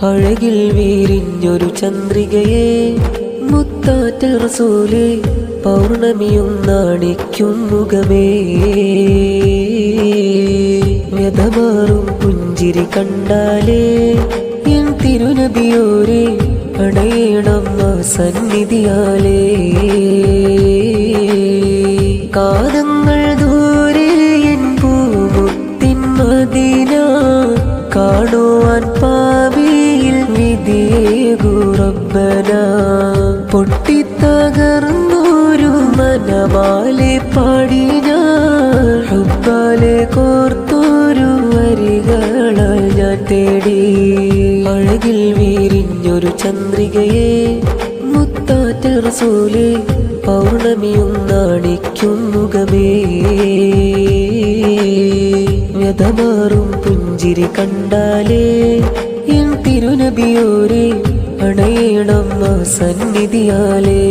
അഴകിൽ വീരിഞ്ഞൊരു ചന്ദ്രികയെ മുത്താറ്റ റസൂലേ പൗർണമിയും നാണിക്കും മുഖമേ വ്യതമാറും പുഞ്ചിരി കണ്ടാലേ എൻ തിരുനബിയോരെ അണയണം ആ സന്നിധിയാലേ കാലങ്ങൾ ദൂരെ എൻ പൂമുത്തിൻ മദീന കാണുവാൻ പാവിയിൽ വിധിയേകൂ റബ്ബന പൊട്ടിത്തകർന്നൊരു മനമാലെ പാടി ഞാൻ ഹുബ്ബാലെ കോർത്തൊരു വരികളാൽ ഞാൻ തേടി അഴകിൽ വീരിഞ്ഞൊരു ചന്ദ്രികയെ മുത്താറ്റ റസൂലേ പൗർണമിയും നാണിക്കും മുഖമേ വ്യതമാറും പുഞ്ചിരി കണ്ടാലേ എൻ തിരുനബിയോരെ അണയണം ആ സന്നിധിയാലേ